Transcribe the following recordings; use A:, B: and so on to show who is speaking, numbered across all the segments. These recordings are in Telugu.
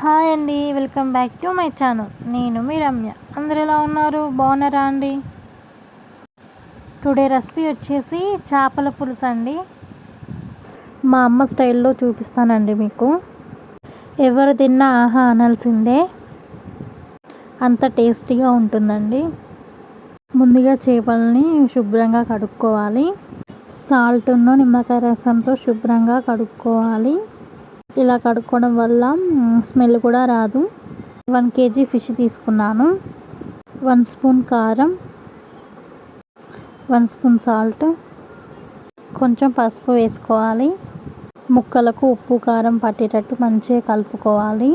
A: హాయ్ అండి, welcome back to my channel. నేను మీ రమ్య. అందరు ఎలా ఉన్నారు? బాగున్నారా అండి? టుడే రెసిపీ వచ్చేసి చేపల పులుసు అండి. మా అమ్మ స్టైల్లో చూపిస్తానండి మీకు. ఎవరు తిన్నా ఆహా అనాల్సిందే, అంత టేస్టీగా ఉంటుందండి. ముందుగా చేపలని శుభ్రంగా కడుక్కోవాలి. సాల్ట్ను నిమ్మకాయ రసంతో శుభ్రంగా కడుక్కోవాలి. ఇలా కడుక్కోవడం వల్ల స్మెల్ కూడా రాదు. 1 kg ఫిష్ తీసుకున్నాను. 1 స్పూన్ కారం, 1 స్పూన్ సాల్ట్, కొంచెం పసుపు వేసుకోవాలి. ముక్కలకు ఉప్పు కారం పట్టేటట్టు మంచిగా కలుపుకోవాలి.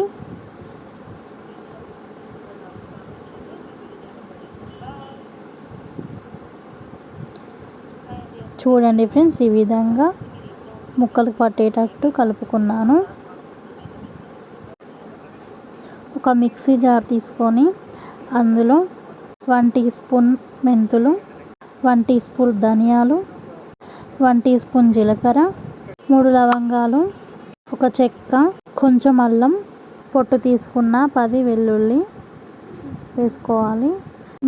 A: చూడండి ఫ్రెండ్స్, ఈ విధంగా ముక్కలకు పట్టేటట్టు కలుపుకున్నాను. ఒక మిక్సీ జార్ తీసుకొని అందులో 1 టీ స్పూన్ మెంతులు, 1 టీ స్పూన్ ధనియాలు, 1 టీ స్పూన్ జీలకర్ర, 3 లవంగాలు, ఒక చెక్క, కొంచెం అల్లం, పొట్టు తీసుకున్న 10 వెల్లుల్లి వేసుకోవాలి.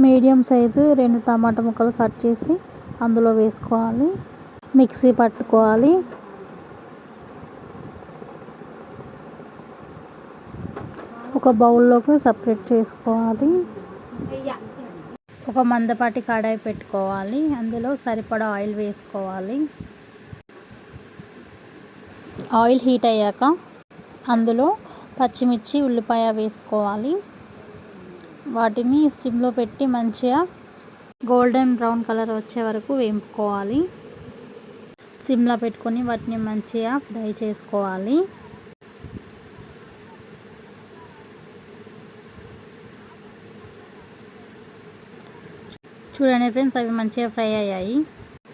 A: మీడియం సైజు 2 టమాటా ముక్కలు కట్ చేసి అందులో వేసుకోవాలి. మిక్సీ పట్టుకోవాలి. ఒక బౌల్లోకి సపరేట్ చేసుకోవాలి. ఒక మందపాటి కడాయి పెట్టుకోవాలి. అందులో సరిపడా ఆయిల్ వేసుకోవాలి. ఆయిల్ హీట్ అయ్యాక అందులో పచ్చిమిర్చి, ఉల్లిపాయ వేసుకోవాలి. వాటిని సిమ్లో పెట్టి మంచిగా గోల్డెన్ బ్రౌన్ కలర్ వచ్చే వరకు వేపుకోవాలి. సిమ్లో పెట్టుకొని వాటిని మంచిగా ఫ్రై చేసుకోవాలి. చూడండి ఫ్రెండ్స్, అవి మంచిగా ఫ్రై అయ్యాయి.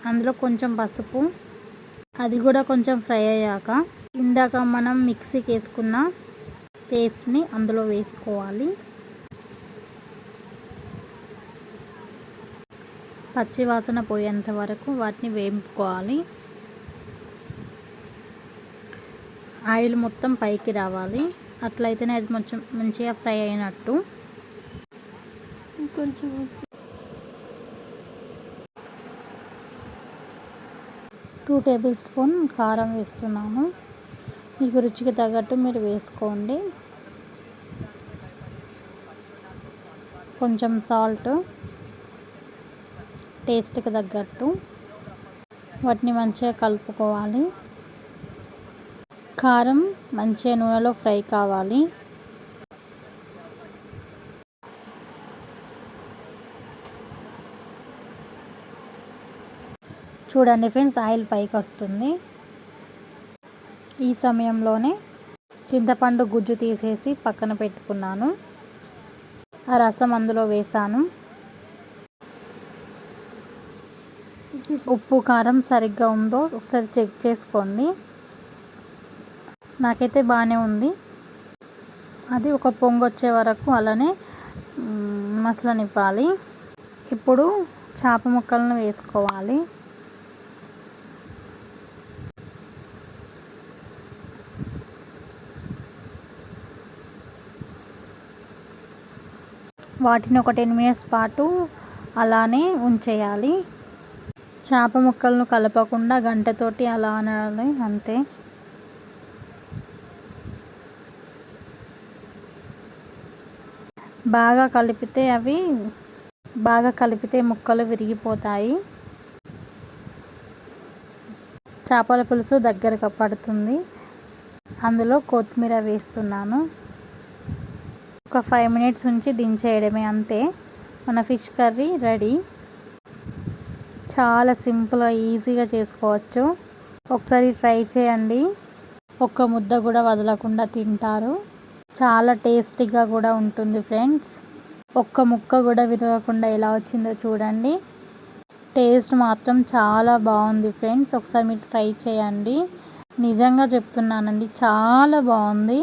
A: అందులో కొంచెం పసుపు, అది కూడా కొంచెం ఫ్రై అయ్యాక ఇందాక మనం మిక్సీకి వేసుకున్న పేస్ట్ని అందులో వేసుకోవాలి. పచ్చి వాసన పోయేంత వరకు వాటిని వేపుకోవాలి. ఆయిల్ మొత్తం పైకి రావాలి. అట్లయితేనే అది కొంచెం మంచిగా ఫ్రై అయినట్టు. కొంచెం 2 టేబుల్ స్పూన్ కారం వేస్తున్నాను. మీకు రుచికి తగ్గట్టు మీరు వేసుకోండి. కొంచెం సాల్ట్ టేస్ట్కి తగ్గట్టు. వాటిని మంచిగా కలుపుకోవాలి. కారం మంచిగా నూనెలో ఫ్రై కావాలి. చూడండి ఫ్రెండ్స్, ఆయిల్ పైకి వస్తుంది. ఈ సమయంలోనే చింతపండు గుజ్జు తీసేసి పక్కన పెట్టుకున్నాను. ఆ రసం అందులో వేసాను. ఉప్పు కారం సరిగ్గా ఉందో ఒకసారి చెక్ చేసుకోండి. నాకైతే బాగానే ఉంది. అది ఒక పొంగు వచ్చే వరకు అలానే మసలనివ్వాలి. ఇప్పుడు చేప ముక్కలను వేసుకోవాలి. వాటిని ఒక 10 మినిట్స్ పాటు అలానే ఉంచేయాలి. చేప ముక్కలను కలపకుండా గంటతోటి అలా అనాలి, అంతే. బాగా కలిపితే ముక్కలు విరిగిపోతాయి. చేపల పులుసు దగ్గరకు పడుతుంది. అందులో కొత్తిమీర వేస్తున్నాను. ఒక 5 మినిట్స్ ఉంచి దించేయడమే, అంతే. మన ఫిష్ కర్రీ రెడీ. చాలా సింపుల్గా ఈజీగా చేసుకోవచ్చు. ఒకసారి ట్రై చేయండి. ఒక్క ముద్ద కూడా వదలకుండా తింటారు. చాలా టేస్టీగా కూడా ఉంటుంది ఫ్రెండ్స్. ఒక్క ముక్క కూడా విరగకుండా ఎలా వచ్చిందో చూడండి. టేస్ట్ మాత్రం చాలా బాగుంది ఫ్రెండ్స్. ఒకసారి మీరు ట్రై చేయండి. నిజంగా చెప్తున్నానండి, చాలా బాగుంది.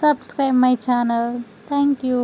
A: Subscribe my channel. Thank you.